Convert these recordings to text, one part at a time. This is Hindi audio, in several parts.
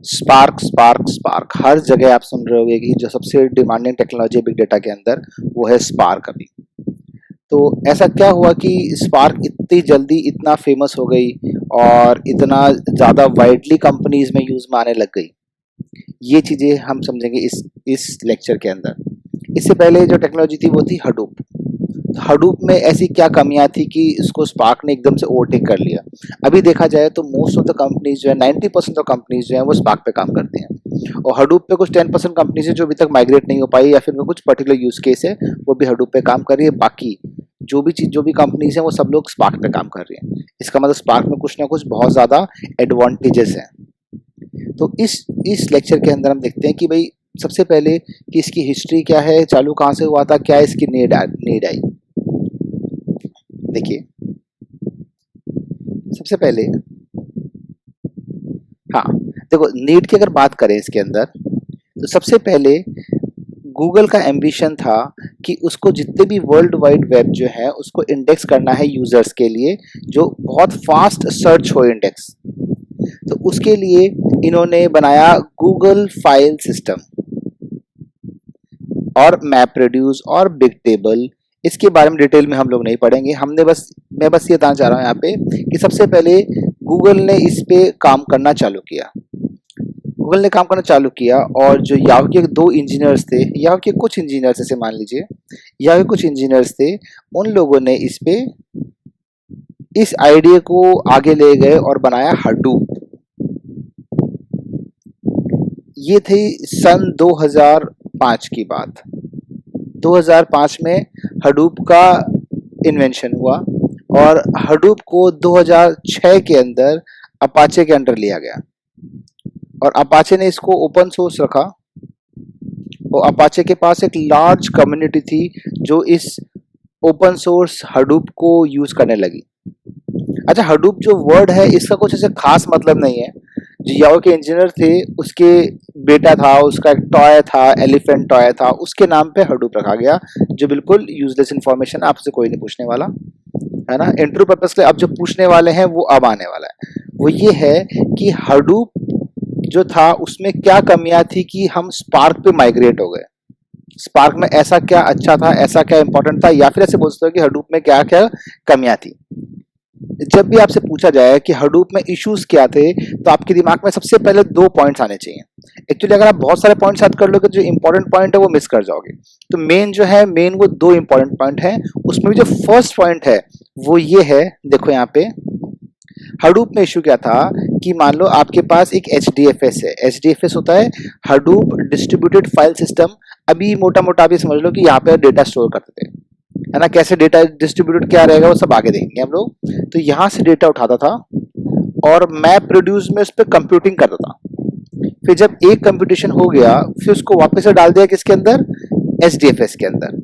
स्पार्क स्पार्क स्पार्क हर जगह आप सुन रहे होंगे कि जो सबसे डिमांडिंग टेक्नोलॉजी बिग डेटा के अंदर वो है स्पार्क अभी। तो ऐसा क्या हुआ कि स्पार्क इतनी जल्दी इतना फेमस हो गई और इतना ज़्यादा वाइडली कंपनीज में यूज़ में आने लग गई, ये चीज़ें हम समझेंगे इस लेक्चर के अंदर। इससे पहले जो टेक्नोलॉजी थी वो थी हडूप। हडूप में ऐसी क्या कमियां थी कि इसको स्पार्क ने एकदम से ओवरटेक कर लिया। अभी देखा जाए तो मोस्ट ऑफ द कंपनीज जो है 90% ऑफ कंपनीज जो है वो स्पार्क पे काम करते हैं और हडूप पे कुछ 10% कंपनीज है जो अभी तक माइग्रेट नहीं हो पाई या फिर कुछ पर्टिकुलर यूज केस है वो भी हडूप पे काम कर रही है। बाकी जो भी कंपनीज है वो सब लोग स्पार्क पे काम कर रही हैं। इसका मतलब स्पार्क में कुछ ना कुछ बहुत ज़्यादा एडवांटेजेस हैं। तो इस लेक्चर के अंदर हम देखते हैं कि भाई सबसे पहले कि इसकी हिस्ट्री क्या है, चालू कहाँ से हुआ था, क्या इसकी नीड आई। देखिए सबसे पहले, हाँ देखो नीड की अगर बात करें इसके अंदर तो सबसे पहले गूगल का एम्बिशन था कि उसको जितने भी वर्ल्ड वाइड वेब जो है उसको इंडेक्स करना है यूजर्स के लिए, जो बहुत फास्ट सर्च हो इंडेक्स। तो उसके लिए इन्होंने बनाया गूगल फाइल सिस्टम और मैप रेड्यूस और बिग टेबल। इसके बारे में डिटेल में हम लोग नहीं पढ़ेंगे। मैं बस ये बताना चाह रहा हूँ यहाँ पे कि सबसे पहले गूगल ने इस पे काम करना चालू किया। गूगल ने काम करना चालू किया और जो याहू के दो इंजीनियर्स थे, याहू के कुछ इंजीनियर्स ऐसे मान लीजिए, याहू के कुछ इंजीनियर्स थे, उन लोगों ने इस आइडिया को आगे ले गए और बनाया हडूप। ये थी सन 2005 की बात। 2005 में हडूप का इन्वेंशन हुआ और हडूप को 2006 के अंदर अपाचे के अंडर लिया गया और अपाचे ने इसको ओपन सोर्स रखा और अपाचे के पास एक लार्ज कम्युनिटी थी जो इस ओपन सोर्स हडूप को यूज करने लगी। अच्छा, हडूप जो वर्ड है इसका कुछ ऐसे खास मतलब नहीं है। जो याहू के इंजीनियर थे उसके बेटा था, उसका एक टॉय था, एलिफेंट टॉय था, उसके नाम पे हडूप रखा गया, जो बिल्कुल यूजलेस इंफॉर्मेशन, आपसे कोई नहीं पूछने वाला है ना। इंटरव्यू पर्पस के अब जो पूछने वाले हैं वो अब आने वाला है, वो ये है कि हडूप जो था उसमें क्या कमियां थी कि हम स्पार्क पे माइग्रेट हो गए। स्पार्क में ऐसा क्या अच्छा था, ऐसा क्या इंपॉर्टेंट था, या फिर ऐसे बोल सकते हो कि हडूप में क्या क्या कमियां थी। जब भी आपसे पूछा जाए कि हडूप में इश्यूज क्या थे तो आपके दिमाग में सबसे पहले 2 पॉइंट्स आने चाहिए। एक्चुअली अगर आप बहुत सारे पॉइंट्स याद कर लोगे तो जो इंपॉर्टेंट पॉइंट है वो मिस कर जाओगे। तो मेन वो 2 इंपॉर्टेंट पॉइंट है। उसमें भी जो फर्स्ट पॉइंट है वो ये है, देखो यहाँ पे हडूप में इशू क्या था कि मान लो आपके पास एक HDFS है। HDFS होता है हडूप डिस्ट्रीब्यूटेड फाइल सिस्टम। अभी मोटा मोटा आप ये समझ लो कि यहाँ पे डेटा स्टोर करते थे, है ना। कैसे डेटा डिस्ट्रीब्यूटेड क्या रहेगा वो सब आगे देखेंगे हम लोग। तो यहाँ से डेटा उठाता था और मैप प्रोड्यूस में उस पर कंप्यूटिंग करता था। फिर जब एक कंप्यूटेशन हो गया फिर उसको वापस से डाल दिया किसके अंदर, HDFS के अंदर।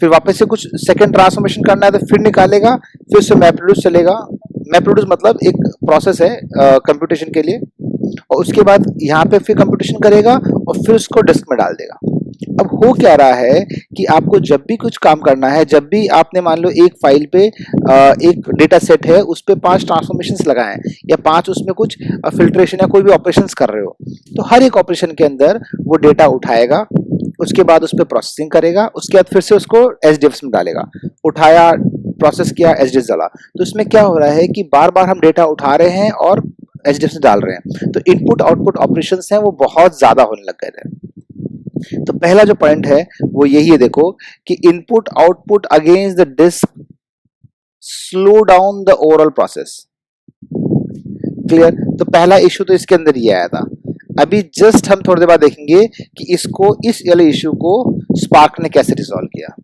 फिर वापस से कुछ सेकंड ट्रांसफॉर्मेशन करना है तो फिर निकालेगा, फिर उससे मैप प्रोड्यूस चलेगा। मैप प्रोड्यूस मतलब एक प्रोसेस है कंप्यूटेशन के लिए, और उसके बाद यहाँ पे फिर कंप्यूटेशन करेगा और फिर उसको डिस्क में डाल देगा। अब हो क्या रहा है कि आपको जब भी कुछ काम करना है, जब भी आपने मान लो एक फाइल पे एक डेटा सेट है उस पे 5 ट्रांसफॉर्मेशंस लगाए हैं या 5 उसमें कुछ फिल्ट्रेशन या कोई भी ऑपरेशंस कर रहे हो, तो हर एक ऑपरेशन के अंदर वो डेटा उठाएगा, उसके बाद उस पर प्रोसेसिंग करेगा, उसके बाद फिर से उसको HDFS में डालेगा। उठाया, प्रोसेस किया, HDFS डाला। तो इसमें क्या हो रहा है कि बार बार हम डेटा उठा रहे हैं और HDFS में डाल रहे हैं, तो इनपुट आउटपुट ऑपरेशंस हैं वो बहुत ज्यादा होने लग गए थे। तो पहला जो पॉइंट है वो यही है, देखो कि input output against the disk slow down the overall process. Clear. तो पहला इशू तो इसके अंदर ये आया था। अभी जस्ट हम थोड़ी देर बाद देखेंगे कि इसको, इस वाले इशू को स्पार्क ने कैसे रिजॉल्व किया।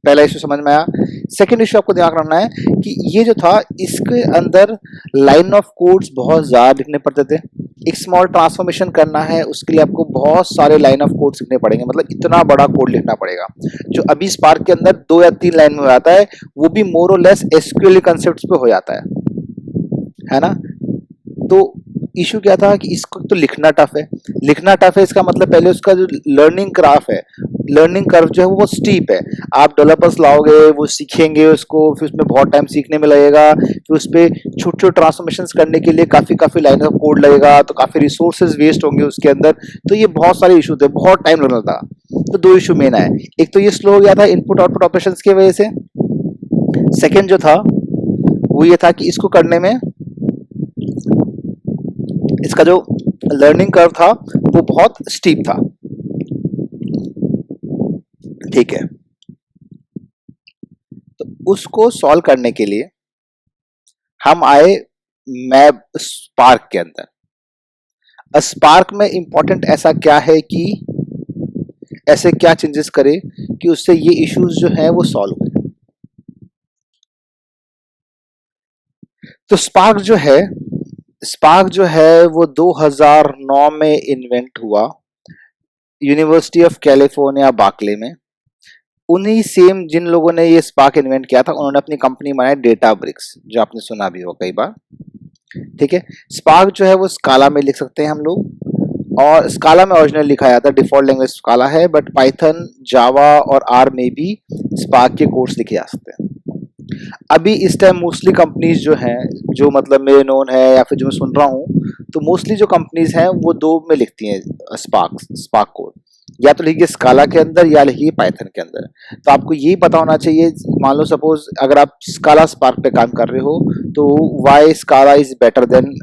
पहला इशू समझ में आया। सेकंड इशू आपको ध्यान रखना है कि ये जो था इसके अंदर लाइन ऑफ कोड्स बहुत ज्यादा लिखने पड़ते थे। एक स्मॉल ट्रांसफॉर्मेशन करना है उसके लिए आपको बहुत सारे लाइन ऑफ कोड्स लिखने पड़ेंगे, मतलब इतना बड़ा कोड लिखना पड़ेगा जो अभी स्पार्क के अंदर 2 या 3 लाइन में हो जाता है, वो भी मोर और लेस SQL कंसेप्ट्स पे हो जाता है ना। तो इशू क्या था कि इसको तो लिखना टफ है। लिखना टफ है इसका मतलब पहले उसका जो लर्निंग ग्राफ है, लर्निंग कर्व जो है वो स्टीप है। आप डेवलपर्स लाओगे, वो सीखेंगे उसको, फिर उसमें बहुत टाइम सीखने में लगेगा, फिर उस पर छोटे छोटे ट्रांसफॉर्मेशंस करने के लिए काफी काफी लाइन ऑफ कोड लगेगा, तो काफी रिसोर्सेज वेस्ट होंगे उसके अंदर। तो ये बहुत सारे इशू थे, बहुत टाइम लगना था। तो दो इशू मेन आए, एक तो ये स्लो हो गया था इनपुट आउटपुट ऑपरेशन की वजह से। सेकेंड जो था वो ये था कि इसको करने में इसका जो लर्निंग कर्व था वो बहुत स्टीप था। ठीक है, तो उसको सॉल्व करने के लिए हम आए मैप स्पार्क के अंदर। स्पार्क में इंपॉर्टेंट ऐसा क्या है कि ऐसे क्या चेंजेस करे कि उससे ये इश्यूज जो है वो सॉल्व हुए। तो स्पार्क जो है वो 2009 में इन्वेंट हुआ यूनिवर्सिटी ऑफ कैलिफोर्निया बार्कले में। उन्हीं सेम जिन लोगों ने ये स्पार्क इन्वेंट किया था उन्होंने अपनी कंपनी बनाई डेटाब्रिक्स, जो आपने सुना भी हो कई बार। ठीक है, स्पार्क जो है वो स्काला में लिख सकते हैं हम लोग, और स्काला में ओरिजिनल लिखा जाता है, डिफॉल्ट लैंग्वेज स्काला है, बट पाइथन, जावा और आर में भी स्पार्क के कोर्स लिखे जा सकते हैं। अभी इस टाइम मोस्टली कंपनीज जो हैं, जो मतलब मेरे नोन है या फिर जो मैं सुन रहा हूँ, तो मोस्टली जो कंपनीज हैं वो दो में लिखती हैं स्पार्क कोड, या तो लिखिए स्काला के अंदर या लिखिए पाइथन के अंदर। तो आपको यही पता होना चाहिए, मान लो सपोज अगर आप स्काला स्पार्क पे काम कर रहे हो तो why Scala is better than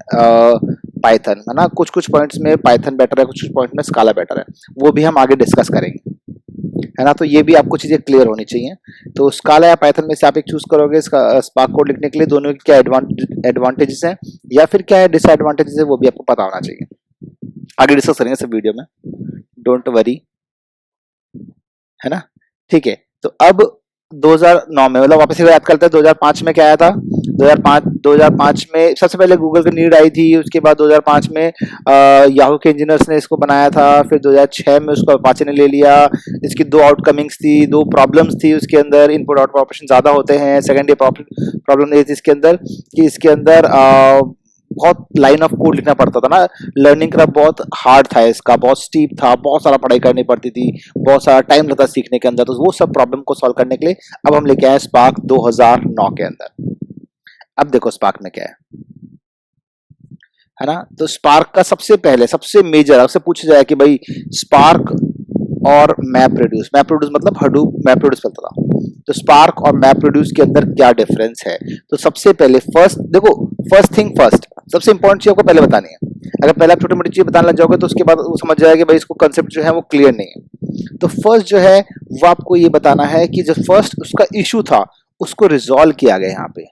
Python, है ना। कुछ कुछ पॉइंट्स में पाइथन बेटर है, कुछ कुछ पॉइंट में स्काला बेटर है, वो भी हम आगे डिस्कस करेंगे, है ना। तो ये भी आपको चीजें क्लियर होनी चाहिए। तो स्काला या पाइथन में से आप एक चूज करोगे स्पार्क कोड लिखने के लिए, दोनों के क्या एडवांटेजेस हैं या फिर क्या है डिसएडवांटेजेस है, वो भी आपको पता होना चाहिए। आगे डिस्कस करेंगे सब वीडियो में, डोंट वरी, है ना। ठीक है, तो अब 2009 में, मतलब वापस से याद करते हैं 2005 में क्या आया था। 2005 में सबसे पहले गूगल की नीड आई थी, उसके बाद 2005 में याहू के इंजीनियर्स ने इसको बनाया था, फिर 2006 में उसको अपाचे ने ले लिया। इसकी दो आउटकमिंग्स थी, दो प्रॉब्लम्स थी उसके अंदर, इनपुट आउटपुट ऑपरेशन ज़्यादा होते हैं। सेकेंड ये प्रॉब्लम ये थी इसके अंदर कि इसके अंदर बहुत लाइन ऑफ कोड लिखना पड़ता था ना, लर्निंग का बहुत हार्ड था, इसका बहुत स्टीप था, बहुत सारा पढ़ाई करनी पड़ती थी, बहुत सारा टाइम लगता सीखने के अंदर। तो वो सब प्रॉब्लम को सॉल्व करने के लिए अब हम लेके आए स्पार्क 2009 के अंदर। अब देखो स्पार्क में क्या है ना। तो स्पार्क का सबसे पहले सबसे मेजर आपसे पूछा जाए कि भाई स्पार्क और मैप रिड्यूस मतलब हडूप मैप रिड्यूस चलता था, तो स्पार्क और मैप रिड्यूस के अंदर क्या डिफरेंस है। तो सबसे पहले फर्स्ट थिंग फर्स्ट, सबसे इंपॉर्टेंट चीज आपको पहले बतानी है। अगर पहले आप छोटी मोटी चीज बताने लग जाओगे तो उसके बाद वो समझ जाएगा कि भाई इसको कंसेप्ट जो है वो क्लियर नहीं है। तो फर्स्ट जो है वो आपको ये बताना है कि जो फर्स्ट उसका इशू था उसको रिजॉल्व किया गया यहाँ पे,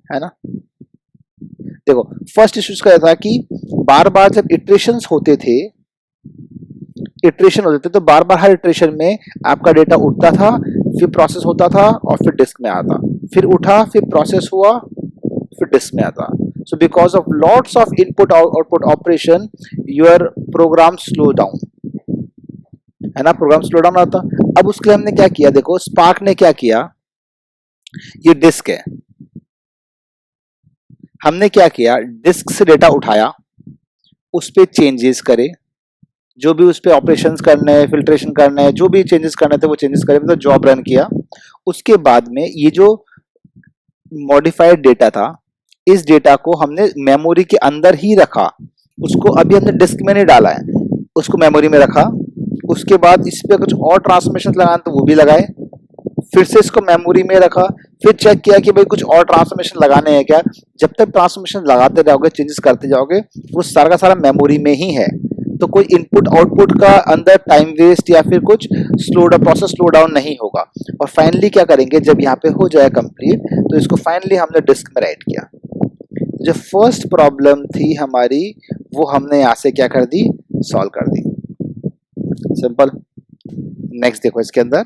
है ना। देखो फर्स्ट इशू का था कि बार बार जब इटरेशंस होते थे तो बार बार हर इटरेशन में आपका डेटा उठता था, फिर प्रोसेस होता था और फिर डिस्क में आता, फिर उठा, फिर प्रोसेस हुआ, फिर डिस्क में आता। So because of lots of input output operation your program slow down, है ना, प्रोग्राम स्लो डाउन आता। अब उसके लिए हमने क्या किया, देखो स्पार्क ने क्या किया, ये डिस्क है, हमने क्या किया, डिस्क से डेटा उठाया, उस पर चेंजेस करे, जो भी उस पर ऑपरेशन करने हैं, फिल्ट्रेशन करने हैं, जो भी चेंजेस करने थे वो चेंजेस करे, मतलब जॉब रन किया। उसके बाद में ये जो मॉडिफाइड डेटा था, इस डेटा को हमने मेमोरी के अंदर ही रखा, उसको अभी हमने डिस्क में नहीं डाला है, उसको मेमोरी में रखा। उसके बाद इस पर कुछ और ट्रांसफॉर्मेशन लगाना तो वो भी लगाए, फिर से इसको मेमोरी में रखा, फिर चेक किया कि भाई कुछ और ट्रांसफॉर्मेशन लगाने हैं क्या। जब तक ट्रांसफॉर्मेशन लगाते जाओगे, चेंजेस करते जाओगे, वो सारा का सारा मेमोरी में ही है। तो कोई इनपुट आउटपुट का अंदर टाइम वेस्ट या फिर कुछ प्रोसेस स्लो डाउन नहीं होगा। और फाइनली क्या करेंगे, जब यहाँ पे हो जाए कंप्लीट, तो इसको फाइनली हमने डिस्क में राइट किया। जो फर्स्ट प्रॉब्लम थी हमारी वो हमने यहाँ से क्या कर दी, सॉल्व कर दी, सिंपल। नेक्स्ट देखो इसके अंदर,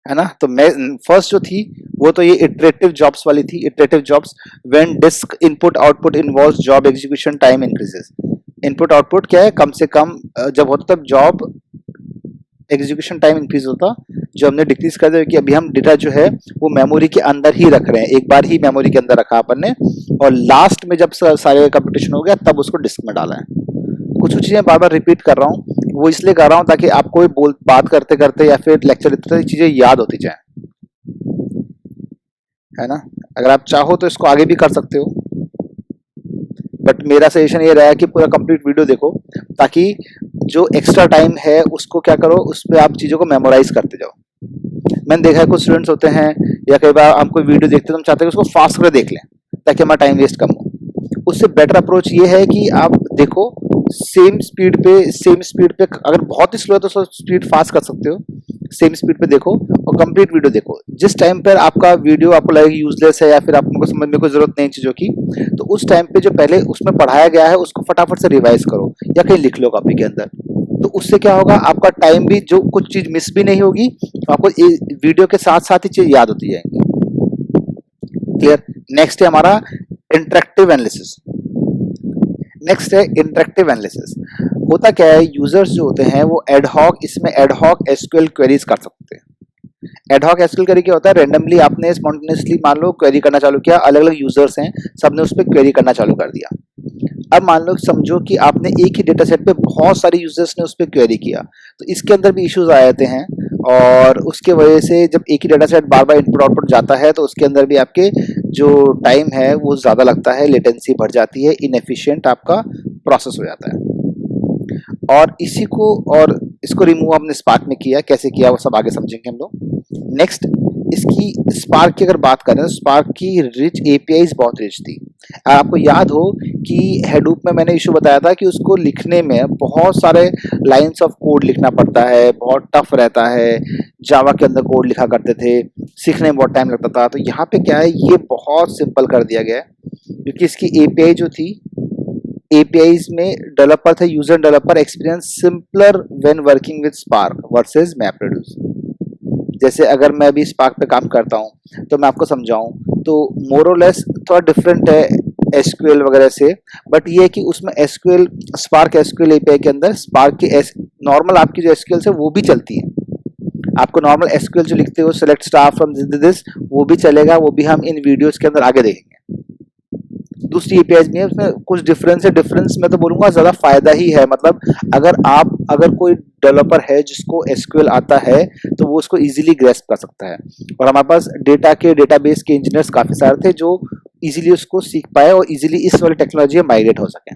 है ना। तो मैं फर्स्ट जो थी वो तो ये इटरेटिव जॉब्स वाली थी, iterative jobs when disk input output involves job execution time increases. Input output क्या है, कम से कम जब होता तब जॉब एग्जीक्यूशन टाइम इंक्रीज होता, जो हमने डिक्रीज कर दिया, कि अभी हम डेटा जो है वो मेमोरी के अंदर ही रख रहे हैं, एक बार ही मेमोरी के अंदर रखा अपन ने, और लास्ट में जब सारे कंप्यूटेशन हो गया तब उसको डिस्क में डाला है। कुछ कुछ चीजें बार बार रिपीट कर रहा हूँ, वो इसलिए कर रहा हूँ ताकि आपको बात करते करते या फिर लेक्चर देते चीजें याद होती जाए, है ना। अगर आप चाहो तो इसको आगे भी कर सकते हो, बट मेरा सजेशन ये रहा है कि पूरा कंप्लीट वीडियो देखो, ताकि जो एक्स्ट्रा टाइम है उसको क्या करो, उस पर आप चीज़ों को मेमोराइज करते जाओ। मैंने देखा है कुछ स्टूडेंट्स होते हैं, या कई बार हम कोई वीडियो देखते हैं तो हम चाहते हैं कि उसको फास्ट कर देख लें ताकि हमारा टाइम वेस्ट कम हो। उससे बेटर अप्रोच ये है कि आप देखो सेम स्पीड पे, अगर बहुत ही स्लो है तो स्पीड फास्ट कर सकते हो, सेम स्पीड पे देखो और कंप्लीट वीडियो देखो। जिस टाइम पर आपका वीडियो आपको लगेगा यूजलेस है या फिर आपको समझ में कोई जरूरत नहीं चीज़ों की, तो उस टाइम पे जो पहले उसमें पढ़ाया गया है उसको फटाफट से रिवाइज करो या कहीं लिख लो कॉपी के अंदर। तो उससे क्या होगा, आपका टाइम भी, जो कुछ चीज मिस भी नहीं होगी, आपको वीडियो के साथ साथ ही चीज याद होती जाएंगी। क्लियर। नेक्स्ट है हमारा इंटरेक्टिव एनालिसिस। होता क्या है, यूजर्स जो होते हैं वो इसमें एडहॉक एसक्यूएल क्वेरीज कर सकते हैं। एडहॉक एसक्यूएल क्वेरी क्या होता है, रेंडमली आपने स्पॉन्टेनियसली मान लो क्वेरी करना चालू किया, अलग अलग यूजर्स हैं, सबने उस पर क्वेरी करना चालू कर दिया। अब मान लो समझो कि आपने एक ही डेटा सेट पे बहुत सारे यूजर्स ने उस पर क्वेरी किया, तो इसके अंदर भी इश्यूज आ जाते हैं, और उसके वजह से जब एक ही डेटा सेट बार बार इनपुट आउटपुट जाता है तो उसके अंदर भी आपके जो टाइम है वो ज़्यादा लगता है, लेटेंसी बढ़ जाती है, इनएफिशिएंट आपका प्रोसेस हो जाता है। और इसको रिमूव हमने स्पार्क में किया, कैसे किया वो सब आगे समझेंगे हम लोग। नेक्स्ट, इसकी स्पार्क की अगर बात करें तो स्पार्क की रिच एपीआईज बहुत रिच थी। आपको याद हो कि हेडूप में मैंने इशू बताया था कि उसको लिखने में बहुत सारे लाइंस ऑफ कोड लिखना पड़ता है, बहुत टफ रहता है, जावा के अंदर कोड लिखा करते थे, सीखने में बहुत टाइम लगता था। तो यहाँ पे क्या है, ये बहुत सिंपल कर दिया गया है, क्योंकि इसकी एपीआई जो थी, एपीआईज में डेवलपर थे, user developer experience simpler when working with Spark versus MapReduce. जैसे अगर मैं भी स्पार्क पे काम करता हूँ तो मैं आपको समझाऊं तो मोर और लेस थोड़ा डिफरेंट है एसक्यूएल वगैरह से, बट ये है कि उसमें एसक्यूएल, स्पार्क एसक्यूएल एपीआई के अंदर स्पार्क की नॉर्मल आपकी जो एसक्यूएल है वो भी चलती है। आपको नॉर्मल एसक्यूएल जो लिखते हो, सेलेक्ट स्टार फ्रॉम दिस, वो भी चलेगा, वो भी हम इन वीडियोस के अंदर आगे देखेंगे। दूसरी एपीआईज में उसमें कुछ डिफरेंस है, डिफरेंस मैं तो बोलूंगा ज्यादा फायदा ही है। मतलब अगर कोई डेवलपर है जिसको एसक्यूएल आता है तो वो उसको इजीली ग्रेस्प कर सकता है, और हमारे पास डेटाबेस के इंजीनियर्स काफी सारे थे जो इजीली उसको सीख पाए और इजीली इस वाली टेक्नोलॉजी में माइग्रेट हो सके।